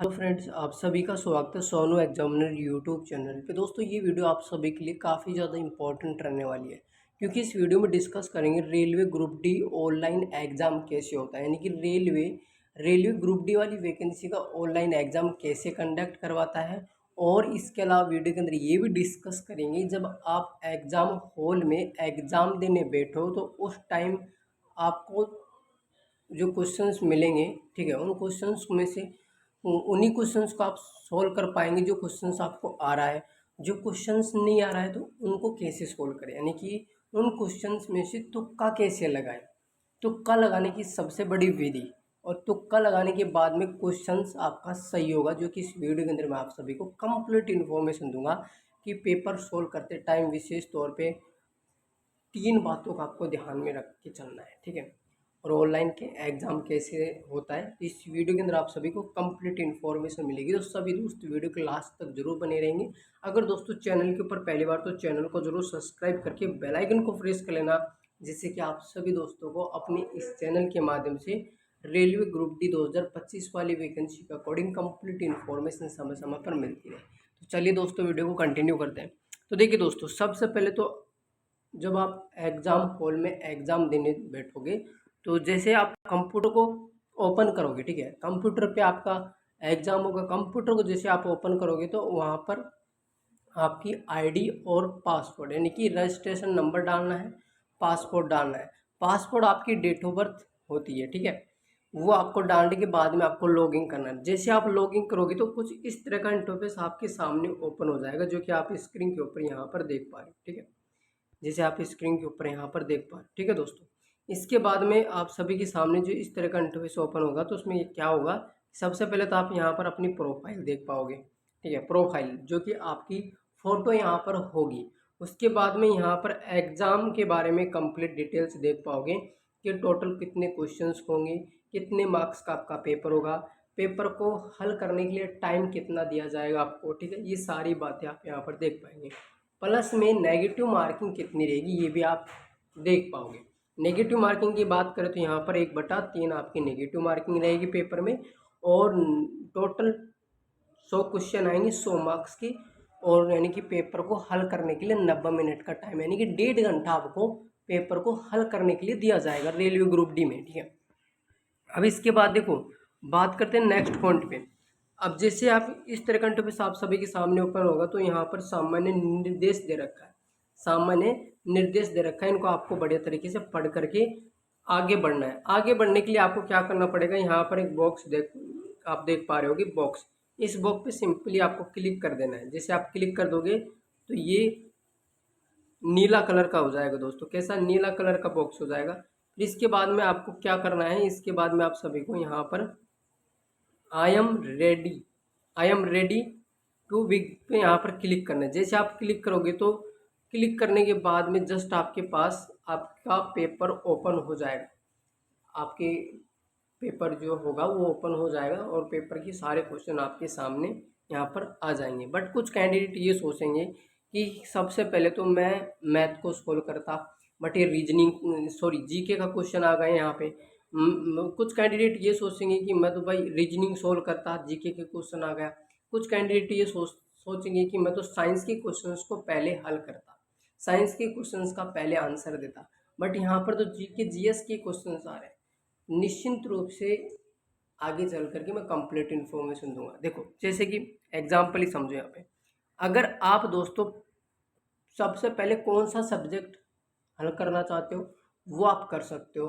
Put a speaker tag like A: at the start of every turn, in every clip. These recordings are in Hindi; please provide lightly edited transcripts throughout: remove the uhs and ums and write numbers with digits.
A: हेलो फ्रेंड्स, आप सभी का स्वागत है सोनू एग्जामिनर यूट्यूब चैनल पे। दोस्तों, ये वीडियो आप सभी के लिए काफ़ी ज़्यादा इंपॉर्टेंट रहने वाली है, क्योंकि इस वीडियो में डिस्कस करेंगे railway group D online exam कैसे होता है। यानी कि रेलवे ग्रुप डी वाली वैकेंसी का ऑनलाइन एग्ज़ाम कैसे कंडक्ट करवाता है। और इसके अलावा वीडियो के अंदर ये भी डिस्कस करेंगे, जब आप एग्ज़ाम हॉल में एग्ज़ाम देने बैठो तो उस टाइम आपको जो क्वेश्चंस मिलेंगे, ठीक है, उन क्वेश्चंस में से उन्हीं क्वेश्चंस को आप सॉल्व कर पाएंगे जो क्वेश्चंस आपको आ रहा है। जो क्वेश्चंस नहीं आ रहा है तो उनको कैसे सॉल्व करें, यानी कि उन क्वेश्चंस में से तुक्का कैसे लगाएं। तुक्का लगाने की सबसे बड़ी विधि और तुक्का लगाने के बाद में क्वेश्चंस आपका सही होगा, जो कि इस वीडियो के अंदर मैं आप सभी को कंप्लीट इन्फॉर्मेशन दूंगा कि पेपर सोल्व करते टाइम विशेष तौर पे 3 बातों का आपको ध्यान में रख के चलना है, ठीक है। और ऑनलाइन के एग्ज़ाम कैसे होता है इस वीडियो के अंदर आप सभी को कंप्लीट इन्फॉर्मेशन मिलेगी। तो सभी दोस्त वीडियो के लास्ट तक जरूर बने रहेंगे। अगर दोस्तों चैनल के ऊपर पहली बार तो चैनल को जरूर सब्सक्राइब करके बेल आइकन को प्रेस कर लेना, जिससे कि आप सभी दोस्तों को अपने इस चैनल के माध्यम से रेलवे ग्रुप डी 2025 वाली वैकेंसी के अकॉर्डिंग कंप्लीट इन्फॉर्मेशन समय समय पर मिलती रहे। तो चलिए दोस्तों, वीडियो को कंटिन्यू करते हैं। तो देखिए दोस्तों, सबसे पहले तो जब आप एग्ज़ाम हॉल में एग्ज़ाम देने बैठोगे तो जैसे आप कंप्यूटर को ओपन करोगे, ठीक है, कंप्यूटर पे आपका एग्ज़ाम होगा। कंप्यूटर को जैसे आप ओपन करोगे तो वहाँ पर आपकी आईडी और पासवर्ड, यानी कि रजिस्ट्रेशन नंबर डालना है, पासपोर्ट डालना है। पासपोर्ट आपकी डेट ऑफ बर्थ होती है, ठीक है, वो आपको डालने के बाद में आपको लॉगिन करना है। जैसे आप लॉगिन करोगे तो कुछ इस तरह का इंटरफेस आपके सामने ओपन हो जाएगा, जो कि आप स्क्रीन के ऊपर यहाँ पर देख पा रहे हो, ठीक है, जैसे आप स्क्रीन के ऊपर यहाँ पर देख पा रहे हैं, ठीक है दोस्तों। इसके बाद में आप सभी के सामने जो इस तरह का इंटरफेस ओपन होगा तो उसमें क्या होगा, सबसे पहले तो आप यहाँ पर अपनी प्रोफाइल देख पाओगे, ठीक है, प्रोफाइल जो कि आपकी फ़ोटो यहाँ पर होगी। उसके बाद में यहाँ पर एग्ज़ाम के बारे में कंप्लीट डिटेल्स देख पाओगे कि टोटल कितने क्वेश्चंस होंगे, कितने मार्क्स का आपका पेपर होगा, पेपर को हल करने के लिए टाइम कितना दिया जाएगा आपको, ठीक है, ये सारी बातें आप यहाँ पर देख पाएंगे। प्लस में नेगेटिव मार्किंग कितनी रहेगी ये भी आप देख पाओगे। नेगेटिव मार्किंग की बात करें तो यहाँ पर 1/3 आपकी नेगेटिव मार्किंग रहेगी पेपर में। और टोटल 100 क्वेश्चन आएंगे 100 मार्क्स की। और यानी कि पेपर को हल करने के लिए 90 मिनट का टाइम, यानी कि 1.5 घंटा आपको पेपर को हल करने के लिए दिया जाएगा रेलवे ग्रुप डी में, ठीक है। अब इसके बाद देखो, बात करते हैं नेक्स्ट पॉइंट पे। अब जैसे आप इस तरह का इंटरफेस आप सभी के सामने ओपन होगा तो यहाँ पर सामान्य निर्देश दे रखा है, सामान्य निर्देश दे रखा है। इनको आपको बढ़िया तरीके से पढ़ करके आगे बढ़ना है। आगे बढ़ने के लिए आपको क्या करना पड़ेगा, यहाँ पर एक बॉक्स आप देख पा रहे हो कि बॉक्स, इस बॉक्स पे सिंपली आपको क्लिक कर देना है। जैसे आप क्लिक कर दोगे तो ये नीला कलर का हो जाएगा दोस्तों। कैसा? नीला कलर का बॉक्स हो जाएगा। फिर इसके बाद में आपको क्या करना है, इसके बाद में आप सभी को यहाँ पर I am ready, I am ready to big पे यहाँ पर क्लिक करना है। जैसे आप क्लिक करोगे तो क्लिक करने के बाद में जस्ट आपके पास आपका पेपर ओपन हो जाएगा। आपके पेपर जो होगा वो ओपन हो जाएगा और पेपर के सारे क्वेश्चन आपके सामने यहाँ पर आ जाएंगे। बट कुछ कैंडिडेट ये सोचेंगे कि सबसे पहले तो मैं मैथ को सॉल्व करता, बट ये रीजनिंग सॉरी जीके का क्वेश्चन आ गए यहाँ पे। कुछ कैंडिडेट ये सोचेंगे कि मैं तो भाई रीजनिंग सोल्व करता, जीके के क्वेश्चन आ गया। कुछ कैंडिडेट ये सोचेंगे कि मैं तो साइंस के क्वेश्चंस को पहले हल करता, साइंस के क्वेश्चंस का पहले आंसर देता। बट यहाँ पर तो जीके जीएस के क्वेश्चंस आ रहे हैं। निश्चिंत रूप से आगे चल करके मैं कंप्लीट इन्फॉर्मेशन दूंगा। देखो, जैसे कि एग्जाम्पल ही समझो यहाँ पे, अगर आप दोस्तों सबसे पहले कौन सा सब्जेक्ट हल करना चाहते हो वो आप कर सकते हो,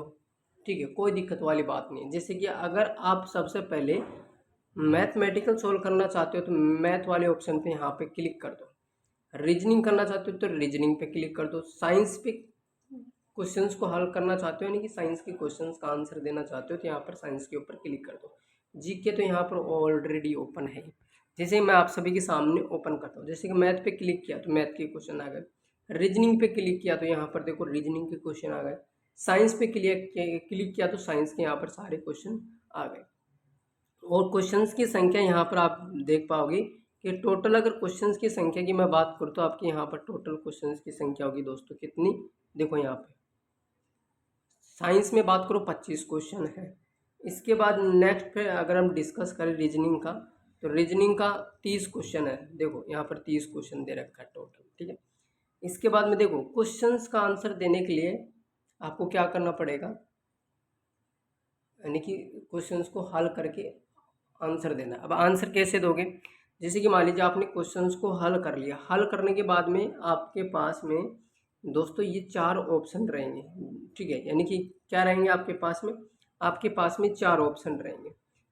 A: ठीक है, कोई दिक्कत वाली बात नहीं है। जैसे कि अगर आप सबसे पहले मैथमेटिकल सोल्व करना चाहते हो तो मैथ वाले ऑप्शन पे यहाँ पे क्लिक कर दो। रीजनिंग करना चाहते हो तो रीजनिंग पे क्लिक कर दो। साइंस पे क्वेश्चंस को हल करना चाहते हो, यानी कि साइंस के क्वेश्चंस का आंसर देना चाहते हो तो यहाँ पर साइंस के ऊपर क्लिक कर दो। जीके तो यहाँ पर ऑलरेडी ओपन है। जैसे मैं आप सभी के सामने ओपन करता हूँ, जैसे कि मैथ पे क्लिक किया तो मैथ के क्वेश्चन आ गए, रीजनिंग पे क्लिक किया तो यहाँ पर देखो रीजनिंग के क्वेश्चन आ गए, साइंस पे क्लिक किया तो साइंस के यहाँ पर सारे क्वेश्चन आ गए। और क्वेश्चंस की संख्या यहाँ पर आप देख पाओगे कि टोटल, अगर क्वेश्चंस की संख्या की मैं बात करूँ तो आपके यहाँ पर टोटल क्वेश्चंस की संख्या होगी दोस्तों कितनी, देखो यहाँ पे साइंस में बात करो 25 क्वेश्चन है। इसके बाद नेक्स्ट पे अगर हम डिस्कस करें रीजनिंग का तो रीजनिंग का 30 क्वेश्चन है, देखो यहाँ पर 30 क्वेश्चन दे रखा है टोटल, ठीक है। इसके बाद में देखो क्वेश्चंस का आंसर देने के लिए आपको क्या करना पड़ेगा, यानी कि क्वेश्चंस को हल करके आंसर देना। अब आंसर कैसे दोगे, जैसे कि मान लीजिए आपने क्वेश्चंस को हल कर लिया, हल करने के बाद में आपके पास में दोस्तों ये 4 ऑप्शन रहेंगे, ठीक है। यानी कि क्या रहेंगे आपके पास में, आपके पास में 4 ऑप्शन रहेंगे।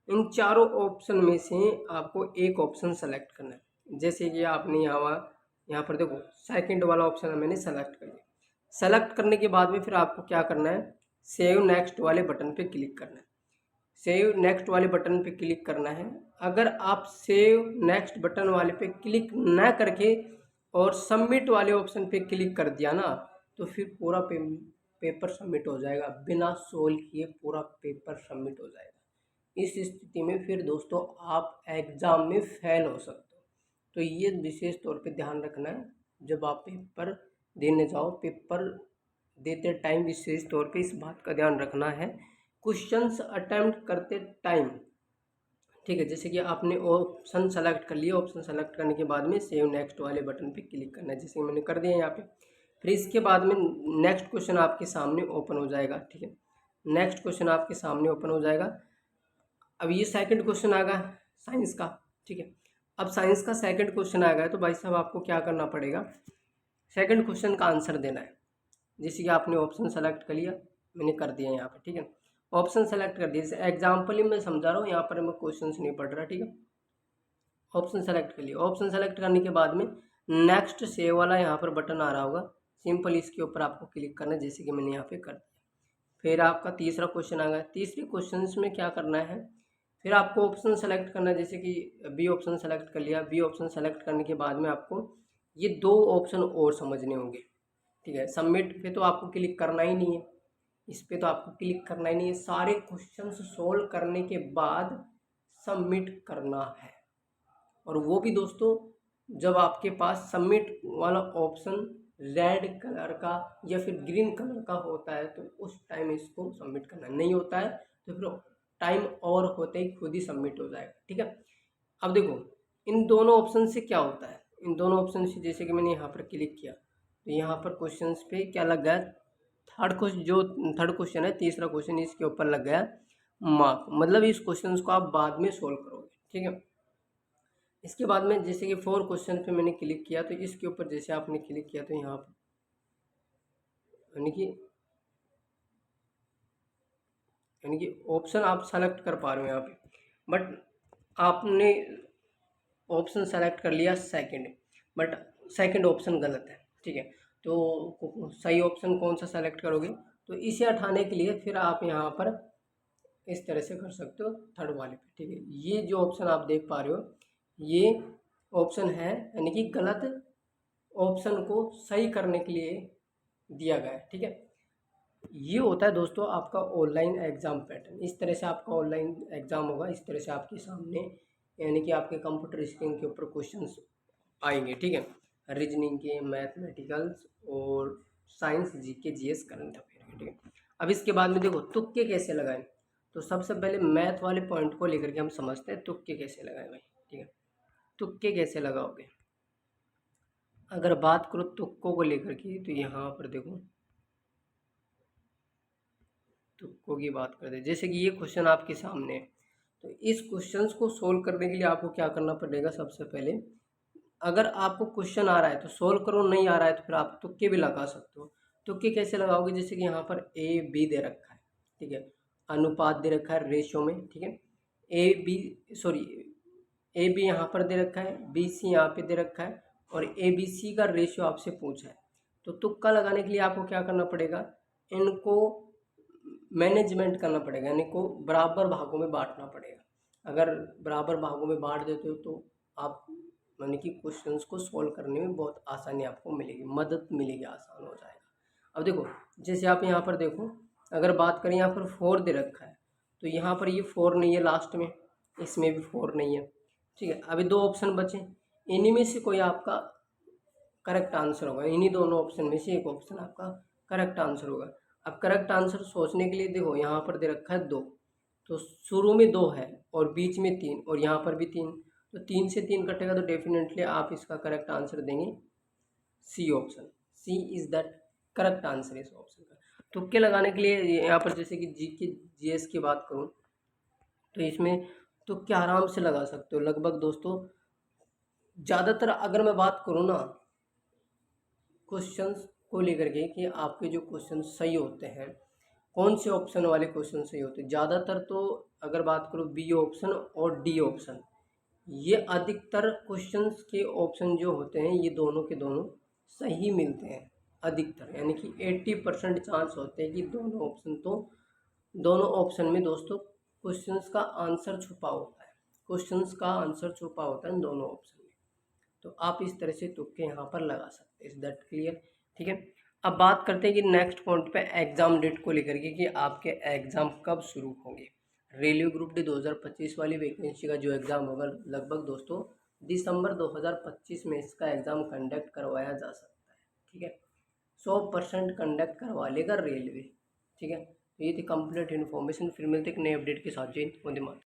A: इन चारों ऑप्शन में से आपको एक ऑप्शन सेलेक्ट करना है। जैसे कि आपने यहाँ पर देखो सेकंड वाला ऑप्शन मैंने सेलेक्ट कर लिया। सेलेक्ट करने के बाद में फिर आपको क्या करना है, सेव नेक्स्ट वाले बटन पे क्लिक करना है। सेव नेक्स्ट वाले बटन पे क्लिक करना है। अगर आप सेव नेक्स्ट बटन वाले पे क्लिक न करके और सबमिट वाले ऑप्शन पे क्लिक कर दिया ना, तो फिर पूरा पेपर सबमिट हो जाएगा, बिना सोल्व किए पूरा पेपर सबमिट हो जाएगा। इस स्थिति में फिर दोस्तों आप एग्ज़ाम में फेल हो सकते हो। तो ये विशेष तौर पे ध्यान रखना है, जब आप पेपर देने जाओ, पेपर देते टाइम विशेष तौर पे इस बात का ध्यान रखना है, क्वेश्चंस अटेम्प्ट करते टाइम, ठीक है। जैसे कि आपने ऑप्शन सेलेक्ट कर लिया, ऑप्शन सेलेक्ट करने के बाद में सेव नेक्स्ट वाले बटन पे क्लिक करना है, जैसे मैंने कर दिया यहाँ पे। फिर इसके बाद में नेक्स्ट क्वेश्चन आपके सामने ओपन हो जाएगा, ठीक है। नेक्स्ट क्वेश्चन आपके सामने ओपन हो जाएगा। अब ये सेकंड क्वेश्चन आ गया साइंस का, ठीक है। अब साइंस का सेकंड क्वेश्चन आ गया, तो भाई साहब आपको क्या करना पड़ेगा, सेकंड क्वेश्चन का आंसर देना है। जैसे कि आपने ऑप्शन सेलेक्ट कर लिया, मैंने कर दिया यहाँ पे, ठीक है। ऑप्शन सेलेक्ट कर दिया, जैसे एग्जाम्पल ही मैं समझा रहा हूँ, यहाँ पर मैं क्वेश्चन नहीं पढ़ रहा, ठीक है। ऑप्शन सेलेक्ट कर लिया। ऑप्शन सेलेक्ट करने के बाद में नेक्स्ट सेव वाला यहाँ पर बटन आ रहा होगा, सिंपल इसके ऊपर आपको क्लिक करना है, जैसे कि मैंने यहाँ पे कर दिया। फिर आपका तीसरा क्वेश्चन आ गया। तीसरे क्वेश्चन में क्या करना है, फिर आपको ऑप्शन सेलेक्ट करना है, जैसे कि बी ऑप्शन सेलेक्ट कर लिया। बी ऑप्शन सेलेक्ट करने के बाद में आपको ये 2 ऑप्शन और समझने होंगे, ठीक है। सबमिट पे तो आपको क्लिक करना ही नहीं है, इस पे तो आपको क्लिक करना ही नहीं है। सारे क्वेश्चंस सोल्व करने के बाद सबमिट करना है। और वो भी दोस्तों जब आपके पास सबमिट वाला ऑप्शन रेड कलर का या फिर ग्रीन कलर का होता है, तो उस टाइम इसको सबमिट करना नहीं होता है, तो फिर टाइम और होते ही खुद ही सबमिट हो जाएगा, ठीक है। अब देखो इन दोनों ऑप्शन से क्या होता है, इन दोनों ऑप्शन से जैसे कि मैंने यहाँ पर क्लिक किया, तो यहाँ पर क्वेश्चन पे क्या लग गया, थर्ड क्वेश्चन है, तीसरा क्वेश्चन इसके ऊपर लग गया मार्क, मतलब इस क्वेश्चन को आप बाद में सोल्व करोगे, ठीक है। इसके बाद में जैसे कि 4 क्वेश्चन पे मैंने क्लिक किया, तो इसके ऊपर जैसे आपने क्लिक किया, तो यहाँ पर यानी कि ऑप्शन आप सेलेक्ट कर पा रहे हो यहाँ पे, बट आपने ऑप्शन सेलेक्ट कर लिया सेकंड, बट सेकंड ऑप्शन गलत है, ठीक है। तो सही ऑप्शन कौन सा सेलेक्ट करोगे, तो इसे हटाने के लिए फिर आप यहाँ पर इस तरह से कर सकते हो थर्ड वाले पे, ठीक है। ये जो ऑप्शन आप देख पा रहे हो, ये ऑप्शन है, यानी कि गलत ऑप्शन को सही करने के लिए दिया गया है, ठीक है। ये होता है दोस्तों आपका ऑनलाइन एग्ज़ाम पैटर्न। इस तरह से आपका ऑनलाइन एग्ज़ाम होगा, इस तरह से आपके सामने यानी कि आपके कंप्यूटर स्क्रीन के ऊपर क्वेश्चंस आएंगे, ठीक है। रीजनिंग के, मैथमेटिकल्स और science, GK, GS, current affair, ठीक है। अब इसके बाद में देखो तुक्के कैसे लगाएं, तो सबसे पहले मैथ वाले पॉइंट को लेकर के हम समझते हैं तुक्के कैसे लगाएं भाई, ठीक है। तुक्के कैसे लगाओगे, अगर बात करो तुक्कों को लेकर के, तो यहाँ पर देखो तुक्कों की बात करते हैं। जैसे कि ये क्वेश्चन आपके सामने है, तो इस क्वेश्चंस को सोल्व करने के लिए आपको क्या करना पड़ेगा, सबसे पहले अगर आपको क्वेश्चन आ रहा है तो सोल्व करो, नहीं आ रहा है तो फिर आप तुक्के भी लगा सकते हो। तुक्के कैसे लगाओगे, जैसे कि यहाँ पर ए बी दे रखा है, ठीक है, अनुपात दे रखा है रेशो में, ठीक है। ए बी यहाँ पर दे रखा है, बी सी यहाँ पे दे रखा है, और ए बी सी का रेशियो आपसे पूछा है। तो तुक्का लगाने के लिए आपको क्या करना पड़ेगा, इनको मैनेजमेंट करना पड़ेगा, यानी को बराबर भागों में बांटना पड़ेगा। अगर बराबर भागों में बांट देते हो तो आप यानी कि क्वेश्चंस को सॉल्व करने में बहुत आसानी आपको मिलेगी, मदद मिलेगी, आसान हो जाएगा। अब देखो जैसे आप यहाँ पर देखो, अगर बात करें यहाँ पर 4 दे रखा है, तो यहाँ पर ये 4 नहीं है लास्ट में, इसमें भी 4 नहीं है, ठीक है। अभी 2 ऑप्शन बचे, इन्हीं में से कोई आपका करेक्ट आंसर होगा, इन्हीं दोनों ऑप्शन में से एक ऑप्शन आपका करेक्ट आंसर होगा। अब करेक्ट आंसर सोचने के लिए देखो यहाँ पर दे रखा है 2, तो शुरू में 2 है और बीच में 3 और यहाँ पर भी 3, तो 3 से 3 कटेगा तो डेफिनेटली आप इसका करेक्ट आंसर देंगे C option. C is that correct answer इस ऑप्शन का। तुक्के लगाने के लिए यहाँ पर जैसे कि जीएस की बात करूँ तो इसमें तुक्के आराम से लगा सकते हो लगभग दोस्तों। ज़्यादातर अगर मैं बात करूँ ना क्वेश्चंस को लेकर के कि आपके जो क्वेश्चन सही होते हैं, कौन से ऑप्शन वाले क्वेश्चन सही होते हैं, ज़्यादातर तो अगर बात करो बी ऑप्शन और डी ऑप्शन, ये अधिकतर क्वेश्चंस के ऑप्शन जो होते हैं ये दोनों के दोनों सही मिलते हैं अधिकतर, यानी कि 80% चांस होते हैं कि दोनों ऑप्शन में दोस्तों क्वेश्चंस का आंसर छुपा होता है, क्वेश्चंस का आंसर छुपा होता है इन दोनों ऑप्शन में। तो आप इस तरह से तुक्के यहाँ पर लगा सकते हैं। Is that clear? ठीक है, अब बात करते हैं कि नेक्स्ट पॉइंट पे एग्ज़ाम डेट को लेकर के कि आपके एग्ज़ाम कब शुरू होंगे। रेलवे ग्रुप डी 2025 वाली वैकेंसी का जो एग्ज़ाम होगा लगभग दोस्तों दिसंबर 2025 में इसका एग्ज़ाम कंडक्ट करवाया जा सकता है। ठीक है, 100% कंडक्ट करवा लेगा रेलवे। ठीक है, तो ये थी कंप्लीट इन्फॉर्मेशन। फिर मिलते एक नए अपडेट के साथ। जय हिंद, वंदे मातरम।